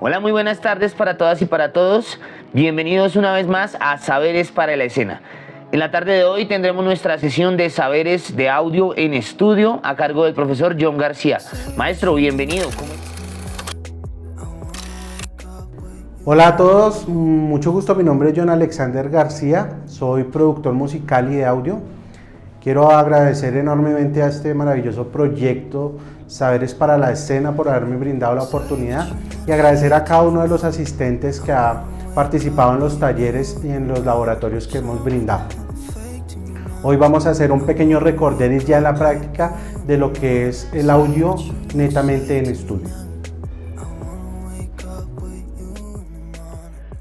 Hola, muy buenas tardes para todas y para todos. Bienvenidos una vez más a Saberes para la Escena. En la tarde de hoy tendremos nuestra sesión de saberes de audio en estudio a cargo del profesor John García. Maestro, bienvenido. Hola a todos, mucho gusto, mi nombre es John Alexander García, soy productor musical y de audio. Quiero agradecer enormemente a este maravilloso proyecto Saberes para la Escena por haberme brindado la oportunidad y agradecer a cada uno de los asistentes que ha participado en los talleres y en los laboratorios que hemos brindado. Hoy vamos a hacer un pequeño recorderis ya en la práctica de lo que es el audio netamente en estudio.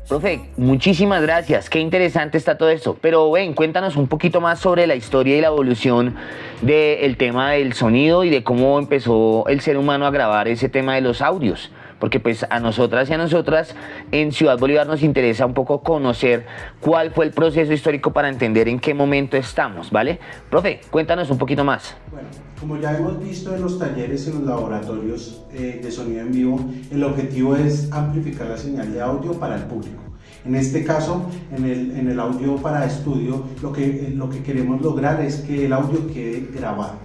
Profe, muchísimas gracias, qué interesante está todo esto, pero ven, cuéntanos un poquito más sobre la historia y la evolución del tema del sonido y de cómo empezó el ser humano a grabar ese tema de los audios, porque pues a nosotras y a nosotras en Ciudad Bolívar nos interesa un poco conocer cuál fue el proceso histórico para entender en qué momento estamos, ¿vale? Profe, cuéntanos un poquito más. Bueno, como ya hemos visto en los talleres y en los laboratorios de sonido en vivo, el objetivo es amplificar la señal de audio para el público. En este caso, en el audio para estudio, lo que queremos lograr es que el audio quede grabado.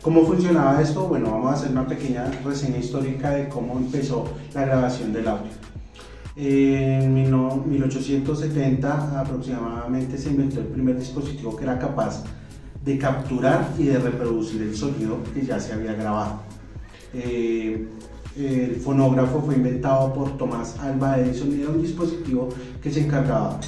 ¿Cómo funcionaba esto? Bueno, vamos a hacer una pequeña reseña histórica de cómo empezó la grabación del audio. En 1870 aproximadamente se inventó el primer dispositivo que era capaz de capturar y de reproducir el sonido que ya se había grabado. El fonógrafo fue inventado por Thomas Alva Edison y era un dispositivo que se encargaba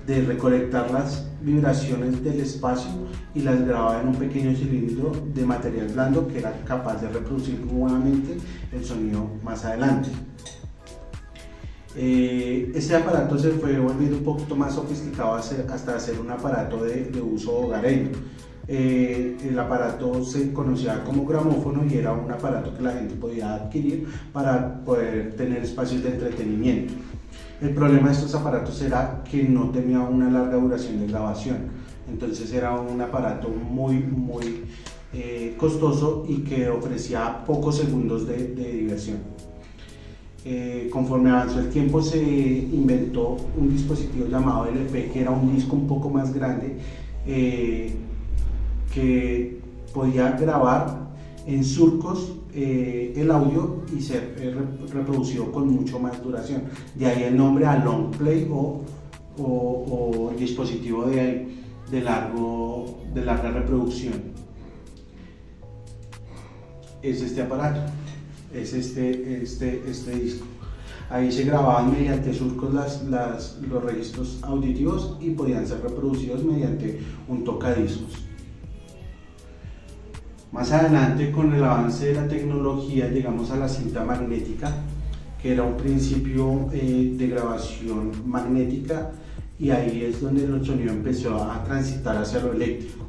de recolectar las vibraciones del espacio y las grababa en un pequeño cilindro de material blando que era capaz de reproducir nuevamente el sonido más adelante. Este aparato se fue volviendo un poquito más sofisticado hasta hacer un aparato de uso hogareño. El aparato se conocía como gramófono y era un aparato que la gente podía adquirir para poder tener espacios de entretenimiento. El problema de estos aparatos era que no tenía una larga duración de grabación, entonces era un aparato muy costoso y que ofrecía pocos segundos de diversión. Conforme avanzó el tiempo se inventó un dispositivo llamado LP, que era un disco un poco más grande que podía grabar en surcos el audio y ser reproducido con mucho más duración. De ahí el nombre a long play o dispositivo de larga reproducción. Es este aparato, es este disco. Ahí se grababan mediante surcos los registros auditivos y podían ser reproducidos mediante un tocadiscos. Más adelante, con el avance de la tecnología, llegamos a la cinta magnética, que era un principio de grabación magnética, y ahí es donde el sonido empezó a transitar hacia lo eléctrico.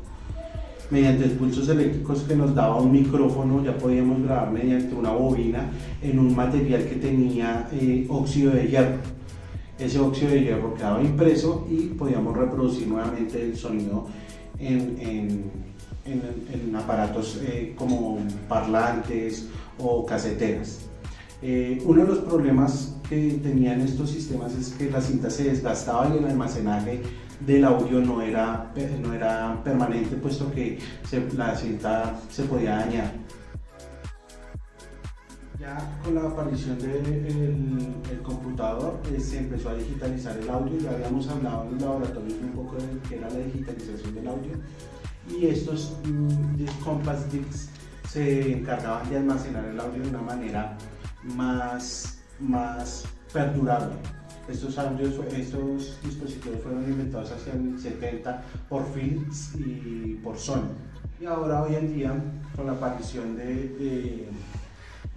Mediante pulsos eléctricos que nos daba un micrófono, ya podíamos grabar mediante una bobina en un material que tenía óxido de hierro. Ese óxido de hierro quedaba impreso y podíamos reproducir nuevamente el sonido en aparatos como parlantes o caseteras. Uno de los problemas que tenían estos sistemas es que la cinta se desgastaba y el almacenaje del audio no era permanente, puesto que la cinta se podía dañar. Ya con la aparición del computador se empezó a digitalizar el audio. Ya habíamos hablado en los laboratorios un poco de qué era la digitalización del audio, y estos compact discs se encargaban de almacenar el audio de una manera más perdurable. Estos dispositivos fueron inventados hacia el 70 por Philips y por Sony. Y ahora, hoy en día, con la aparición de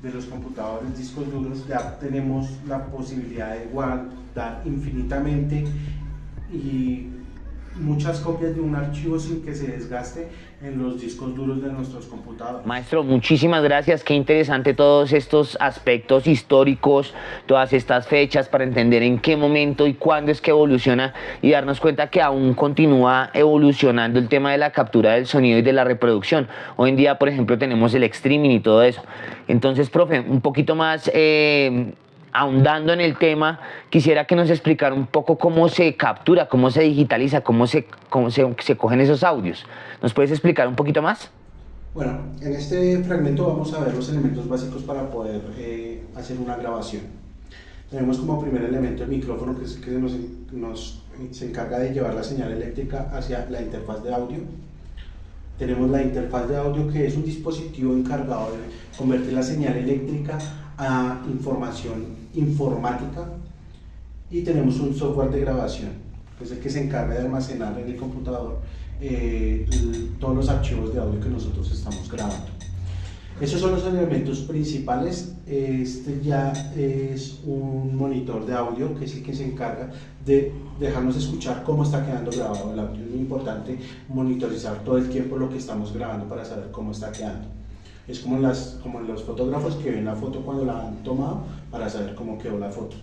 los computadores discos duros, ya tenemos la posibilidad de guardar infinitamente y muchas copias de un archivo sin que se desgaste en los discos duros de nuestros computadores. Maestro, muchísimas gracias, qué interesante todos estos aspectos históricos, todas estas fechas para entender en qué momento y cuándo es que evoluciona y darnos cuenta que aún continúa evolucionando el tema de la captura del sonido y de la reproducción. Hoy en día, por ejemplo, tenemos el streaming y todo eso. Entonces, profe, un poquito más ahondando en el tema, quisiera que nos explicara un poco cómo se captura, cómo se digitaliza, cómo se cogen esos audios. ¿Nos puedes explicar un poquito más? Bueno, en este fragmento vamos a ver los elementos básicos para poder hacer una grabación. Tenemos como primer elemento el micrófono, que es el que se encarga de llevar la señal eléctrica hacia la interfaz de audio. Tenemos la interfaz de audio, que es un dispositivo encargado de convertir la señal eléctrica a información informática. Y tenemos un software de grabación, que es el que se encarga de almacenar en el computador todos los archivos de audio que nosotros estamos grabando. Esos son los elementos principales. Este ya es un monitor de audio, que es el que se encarga de dejarnos escuchar cómo está quedando grabado el audio. Es muy importante monitorizar todo el tiempo lo que estamos grabando para saber cómo está quedando. Es como los fotógrafos que ven la foto cuando la han tomado para saber cómo quedó la foto.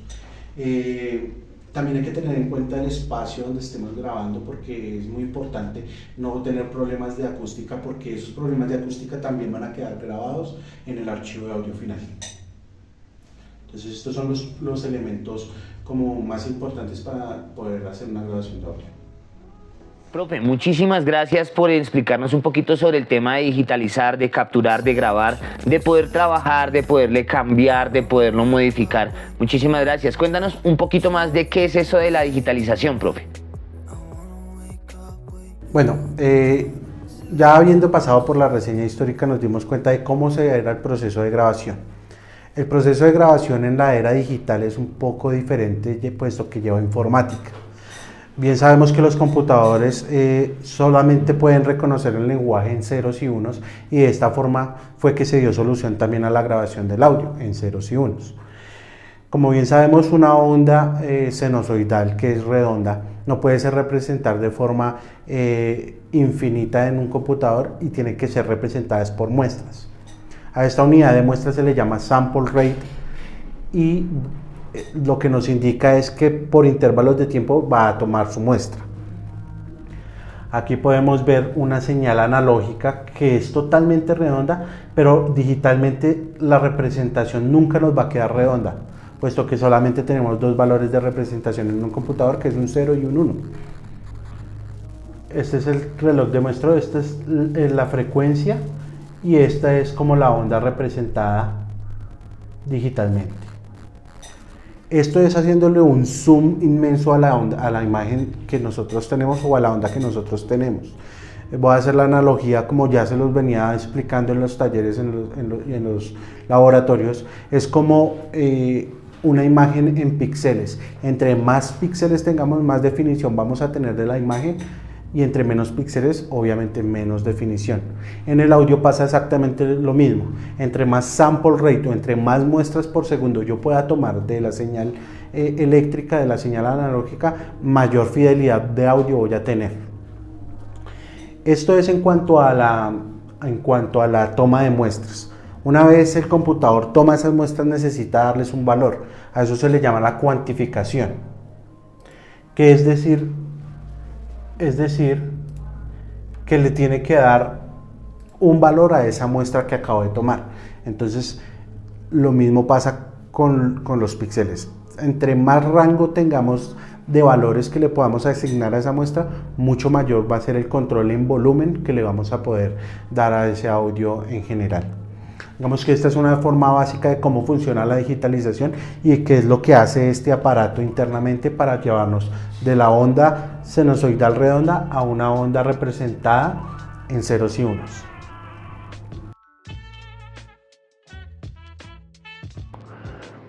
También hay que tener en cuenta el espacio donde estemos grabando, porque es muy importante no tener problemas de acústica, porque esos problemas de acústica también van a quedar grabados en el archivo de audio final. Entonces estos son los elementos como más importantes para poder hacer una grabación de audio. Profe, muchísimas gracias por explicarnos un poquito sobre el tema de digitalizar, de capturar, de grabar, de poder trabajar, de poderle cambiar, de poderlo modificar. Muchísimas gracias. Cuéntanos un poquito más de qué es eso de la digitalización, profe. Bueno, ya habiendo pasado por la reseña histórica, nos dimos cuenta de cómo se era el proceso de grabación. El proceso de grabación en la era digital es un poco diferente, puesto que lleva informática. Bien sabemos que los computadores solamente pueden reconocer el lenguaje en ceros y unos, y de esta forma fue que se dio solución también a la grabación del audio en ceros y unos. Como bien sabemos, una onda sinusoidal, que es redonda, no puede ser representada de forma infinita en un computador, y tiene que ser representada por muestras. A esta unidad de muestras se le llama sample rate, y lo que nos indica es que por intervalos de tiempo va a tomar su muestra. Aquí podemos ver una señal analógica que es totalmente redonda, pero digitalmente la representación nunca nos va a quedar redonda, puesto que solamente tenemos dos valores de representación en un computador, que es un 0 y un 1. Este es el reloj de muestreo, esta es la frecuencia, y esta es como la onda representada digitalmente. Esto es haciéndole un zoom inmenso a la onda, a la imagen que nosotros tenemos, o a la onda que nosotros tenemos. Voy a hacer la analogía como ya se los venía explicando en los talleres, en los laboratorios. Es como una imagen en píxeles. Entre más píxeles tengamos, más definición vamos a tener de la imagen, y entre menos píxeles, obviamente menos definición. En el audio pasa exactamente lo mismo. Entre más sample rate, o entre más muestras por segundo yo pueda tomar de la señal eléctrica, de la señal analógica, mayor fidelidad de audio voy a tener. Esto es en cuanto a la toma de muestras. Una vez el computador toma esas muestras, necesita darles un valor. A eso se le llama la cuantificación, que es decir que le tiene que dar un valor a esa muestra que acabo de tomar. Entonces lo mismo pasa con los píxeles. Entre más rango tengamos de valores que le podamos asignar a esa muestra, mucho mayor va a ser el control en volumen que le vamos a poder dar a ese audio en general. Digamos que esta es una forma básica de cómo funciona la digitalización y qué es lo que hace este aparato internamente para llevarnos de la onda sinusoidal redonda a una onda representada en ceros y unos.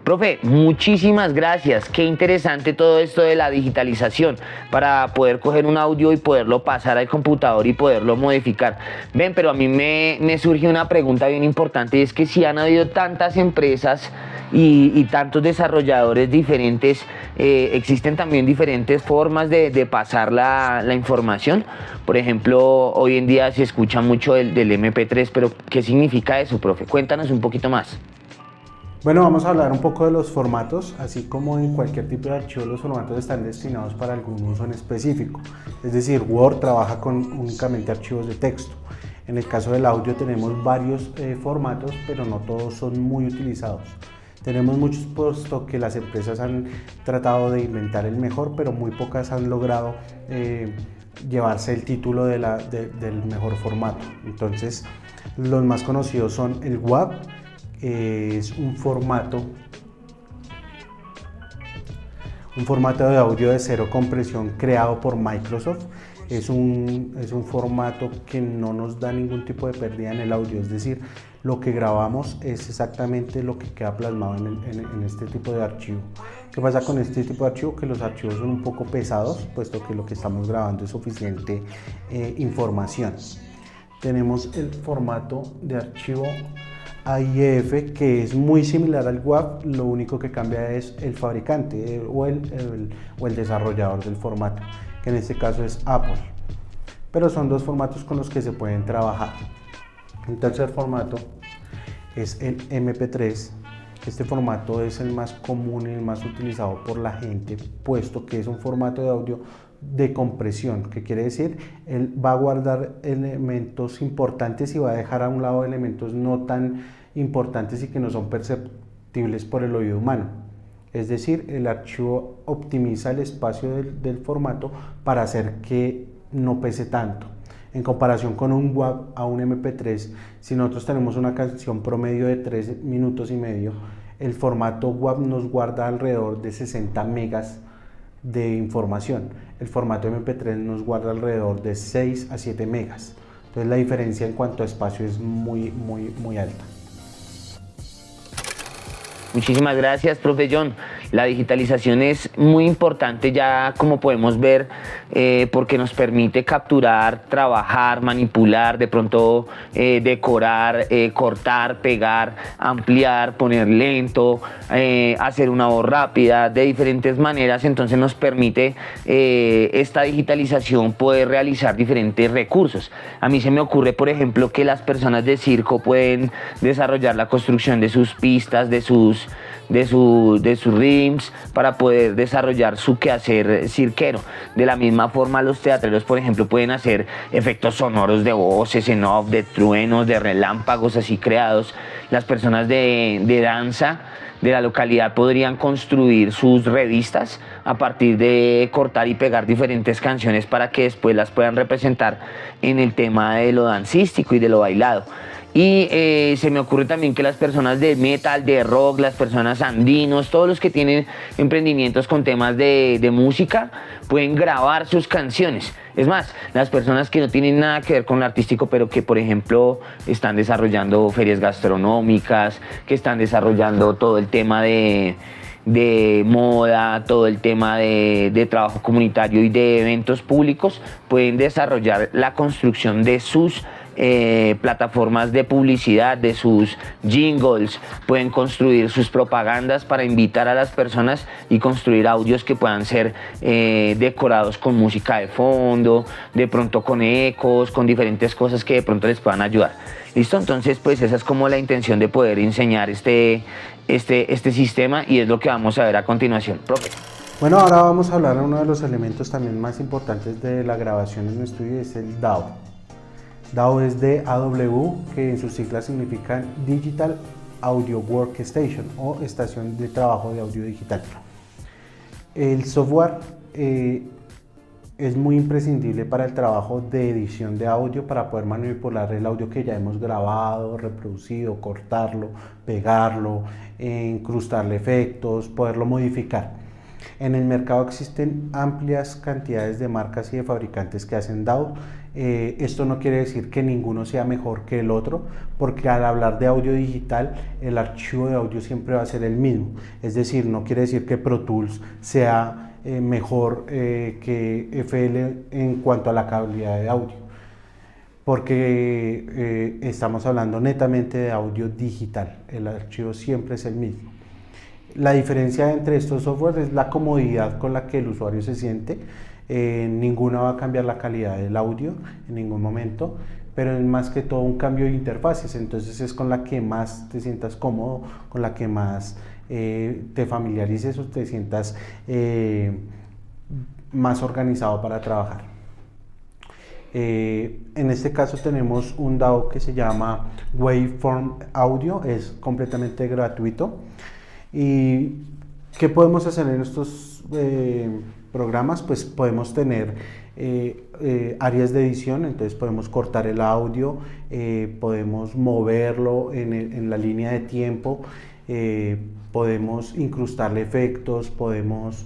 Profe, muchísimas gracias. Qué interesante todo esto de la digitalización para poder coger un audio y poderlo pasar al computador y poderlo modificar. Ven, pero a mí me surge una pregunta bien importante, y es que si han habido tantas empresas y tantos desarrolladores diferentes, existen también diferentes formas de pasar la información. Por ejemplo, hoy en día se escucha mucho del MP3, pero ¿qué significa eso, profe? Cuéntanos un poquito más. Bueno, vamos a hablar un poco de los formatos. Así como en cualquier tipo de archivo, los formatos están destinados para algún uso en específico. Es decir, Word trabaja con únicamente archivos de texto. En el caso del audio tenemos varios formatos, pero no todos son muy utilizados. Tenemos muchos, puesto que las empresas han tratado de inventar el mejor, pero muy pocas han logrado llevarse el título del mejor formato. Entonces, los más conocidos son el WAV, es un formato de audio de cero compresión creado por Microsoft. Es un formato que no nos da ningún tipo de pérdida en el audio, es decir, lo que grabamos es exactamente lo que queda plasmado en este tipo de archivo. ¿Qué pasa con este tipo de archivo? Que los archivos son un poco pesados, puesto que lo que estamos grabando es suficiente información. Tenemos el formato de archivo AIF, que es muy similar al WAV, lo único que cambia es el fabricante o el desarrollador del formato, que en este caso es Apple, pero son dos formatos con los que se pueden trabajar. El tercer formato es el MP3. Este formato es el más común y el más utilizado por la gente, puesto que es un formato de audio de compresión, que quiere decir, él va a guardar elementos importantes y va a dejar a un lado elementos no tan importantes y que no son perceptibles por el oído humano. Es decir, el archivo optimiza el espacio del formato para hacer que no pese tanto. En comparación con un WAV a un MP3, si nosotros tenemos una canción promedio de 3 minutos y medio, el formato WAV nos guarda alrededor de 60 megas de información. El formato MP3 nos guarda alrededor de 6 a 7 megas. Entonces la diferencia en cuanto a espacio es muy alta. Muchísimas gracias, profe John. La digitalización es muy importante ya, como podemos ver, porque nos permite capturar, trabajar, manipular, de pronto decorar, cortar, pegar, ampliar, poner lento, hacer una voz rápida, de diferentes maneras. Entonces nos permite esta digitalización poder realizar diferentes recursos. A mí se me ocurre, por ejemplo, que las personas de circo pueden desarrollar la construcción de sus pistas, de sus rims, para poder desarrollar su quehacer cirquero. De la misma forma, los teatreros, por ejemplo, pueden hacer efectos sonoros de voces en off, de truenos, de relámpagos así creados. Las personas de danza de la localidad podrían construir sus revistas a partir de cortar y pegar diferentes canciones para que después las puedan representar en el tema de lo dancístico y de lo bailado. Y se me ocurre también que las personas de metal, de rock, las personas andinos, todos los que tienen emprendimientos con temas de música, pueden grabar sus canciones. Es más, las personas que no tienen nada que ver con lo artístico, pero que, por ejemplo, están desarrollando ferias gastronómicas, que están desarrollando todo el tema de moda, todo el tema de trabajo comunitario y de eventos públicos, pueden desarrollar la construcción de sus plataformas de publicidad, de sus jingles, pueden construir sus propagandas para invitar a las personas y construir audios que puedan ser decorados con música de fondo, de pronto con ecos, con diferentes cosas que de pronto les puedan ayudar. ¿Listo? Entonces, pues esa es como la intención de poder enseñar este sistema, y es lo que vamos a ver a continuación. Profe. Bueno, ahora vamos a hablar de uno de los elementos también más importantes de la grabación en un estudio, es el DAW. DAW es de AW, que en sus siglas significan Digital Audio Workstation o estación de trabajo de audio digital. El software es muy imprescindible para el trabajo de edición de audio, para poder manipular el audio que ya hemos grabado, reproducido, cortarlo, pegarlo, incrustarle efectos, poderlo modificar. En el mercado existen amplias cantidades de marcas y de fabricantes que hacen DAW. Esto no quiere decir que ninguno sea mejor que el otro, porque al hablar de audio digital, el archivo de audio siempre va a ser el mismo. Es decir, no quiere decir que Pro Tools sea mejor que FL en cuanto a la calidad de audio, porque estamos hablando netamente de audio digital. El archivo siempre es el mismo. La diferencia entre estos softwares es la comodidad con la que el usuario se siente. Ninguna va a cambiar la calidad del audio en ningún momento, pero es más que todo un cambio de interfaces. Entonces es con la que más te sientas cómodo, con la que más te familiarices o te sientas más organizado para trabajar. En este caso tenemos un DAW que se llama Waveform Audio, es completamente gratuito. ¿Y qué podemos hacer en estos programas? Pues podemos tener áreas de edición, entonces podemos cortar el audio, podemos moverlo en la línea de tiempo, podemos incrustarle efectos, podemos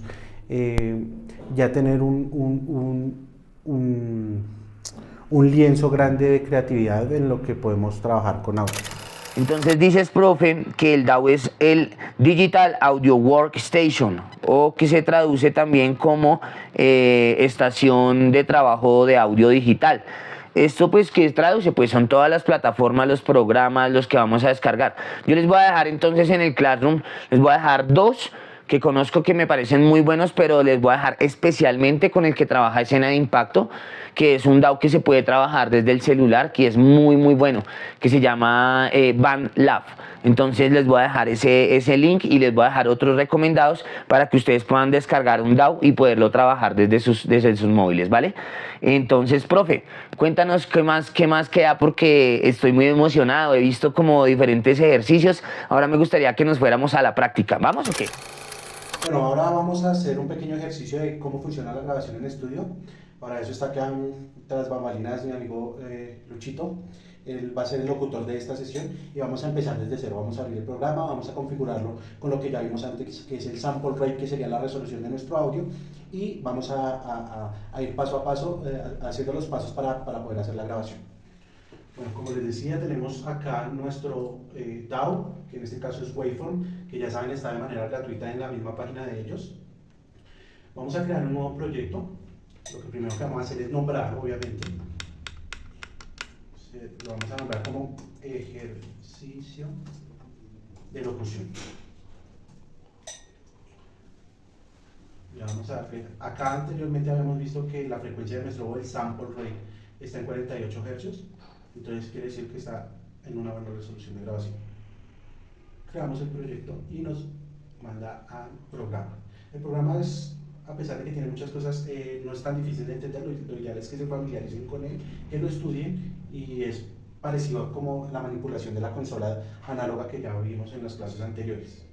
ya tener un lienzo grande de creatividad en lo que podemos trabajar con audio. Entonces dices, profe, que el DAW es el Digital Audio Workstation, o que se traduce también como estación de trabajo de audio digital. Esto pues, ¿qué traduce? Pues son todas las plataformas, los programas, los que vamos a descargar. Yo les voy a dejar entonces en el Classroom, les voy a dejar dos que conozco que me parecen muy buenos, pero les voy a dejar especialmente con el que trabaja escena de impacto, que es un DAW que se puede trabajar desde el celular, que es muy muy bueno, que se llama BandLab. Entonces les voy a dejar ese link y les voy a dejar otros recomendados para que ustedes puedan descargar un DAW y poderlo trabajar desde sus móviles, ¿vale? Entonces, profe, cuéntanos qué más queda, porque estoy muy emocionado, he visto como diferentes ejercicios. Ahora me gustaría que nos fuéramos a la práctica. ¿Vamos o qué? Bueno, ahora vamos a hacer un pequeño ejercicio de cómo funciona la grabación en estudio. Para eso está acá tras bambalinas mi amigo Luchito. Él va a ser el locutor de esta sesión y vamos a empezar desde cero. Vamos a abrir el programa, vamos a configurarlo con lo que ya vimos antes, que es el sample rate, que sería la resolución de nuestro audio, y vamos a ir paso a paso haciendo los pasos para poder hacer la grabación. Bueno, como les decía, tenemos acá nuestro DAW, que en este caso es Waveform, que ya saben está de manera gratuita en la misma página de ellos. Vamos a crear un nuevo proyecto. Lo que primero que vamos a hacer es nombrar, obviamente. Lo vamos a nombrar como ejercicio de locución. Ya vamos a ver. Acá anteriormente habíamos visto que la frecuencia de nuestro el sample rate está en 48 Hz. Entonces quiere decir que está en una buena resolución de grabación. Creamos el proyecto y nos manda al programa. El programa es, a pesar de que tiene muchas cosas, no es tan difícil de entender. Lo ideal es que se familiaricen con él, que lo estudien, y es parecido a como la manipulación de la consola análoga que ya vimos en las clases anteriores.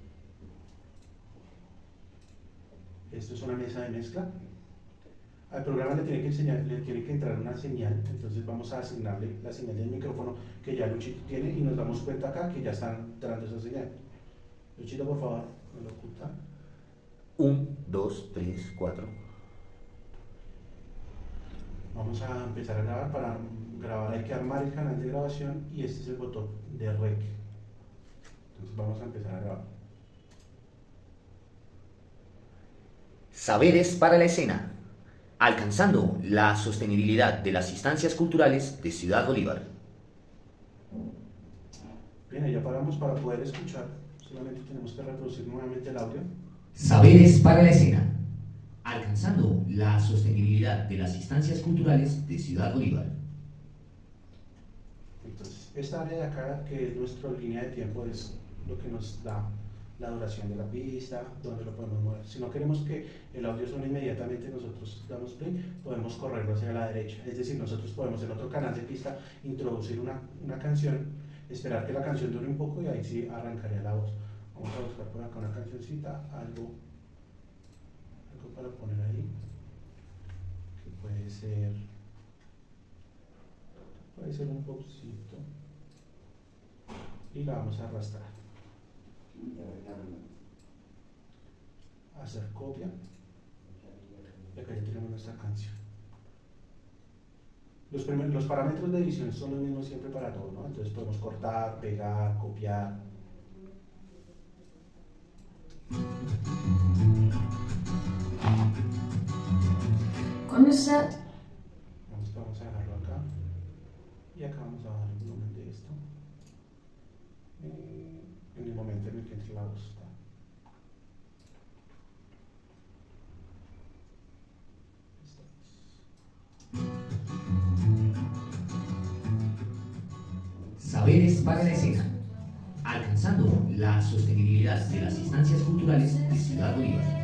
Esto es una mesa de mezcla. Al programa le tiene que entrar una señal, entonces vamos a asignarle la señal del micrófono que ya Luchito tiene, y nos damos cuenta acá que ya están entrando esa señal. Luchito, por favor, me lo oculta. 1, 2, 3, 4. Vamos a empezar a grabar. Para grabar hay que armar el canal de grabación y este es el botón de rec. Entonces vamos a empezar a grabar. Saberes para la escena. Alcanzando la sostenibilidad de las instancias culturales de Ciudad Bolívar. Bien, ya paramos. Para poder escuchar, solamente tenemos que reproducir nuevamente el audio. Saberes para la escena. Alcanzando la sostenibilidad de las instancias culturales de Ciudad Bolívar. Entonces, esta área de acá, que es nuestra línea de tiempo, es lo que nos da la duración de la pista, donde lo podemos mover. Si no queremos que el audio suene inmediatamente, nosotros damos play, podemos correrlo hacia la derecha. Es decir, nosotros podemos en otro canal de pista introducir una canción, esperar que la canción dure un poco y ahí sí arrancaría la voz. Vamos a buscar por acá una cancioncita, algo para poner ahí, que puede ser un popcito, y la vamos a arrastrar. Hacer copia, y acá ya tenemos nuestra canción. Los parámetros de edición son los mismos siempre para todo, ¿no? Entonces podemos cortar, pegar, copiar. Vamos a dejarlo acá, y acá vamos a bajar el volumen de esto en el momento en el que entre la voz. Saberes para la escena. Alcanzando la sostenibilidad de las instancias culturales de Ciudad Bolívar.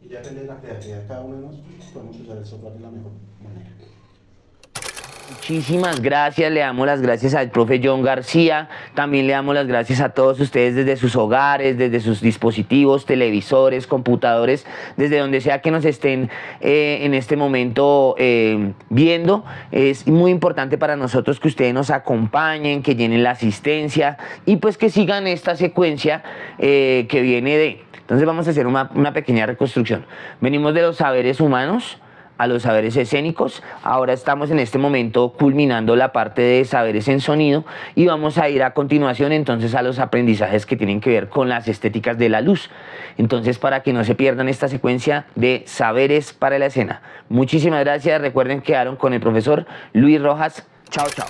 Y ya depende de la creatividad de cada uno de nosotros, podemos usar el software de la mejor manera. Muchísimas gracias, le damos las gracias al profe John García, también le damos las gracias a todos ustedes desde sus hogares, desde sus dispositivos, televisores, computadores, desde donde sea que nos estén en este momento viendo. Es muy importante para nosotros que ustedes nos acompañen, que llenen la asistencia y pues que sigan esta secuencia que viene de... Entonces vamos a hacer una pequeña reconstrucción. Venimos de los saberes humanos a los saberes escénicos. Ahora estamos en este momento culminando la parte de saberes en sonido y vamos a ir a continuación entonces a los aprendizajes que tienen que ver con las estéticas de la luz. Entonces, para que no se pierdan esta secuencia de saberes para la escena. Muchísimas gracias. Recuerden que quedaron con el profesor Luis Rojas. Chao, chao.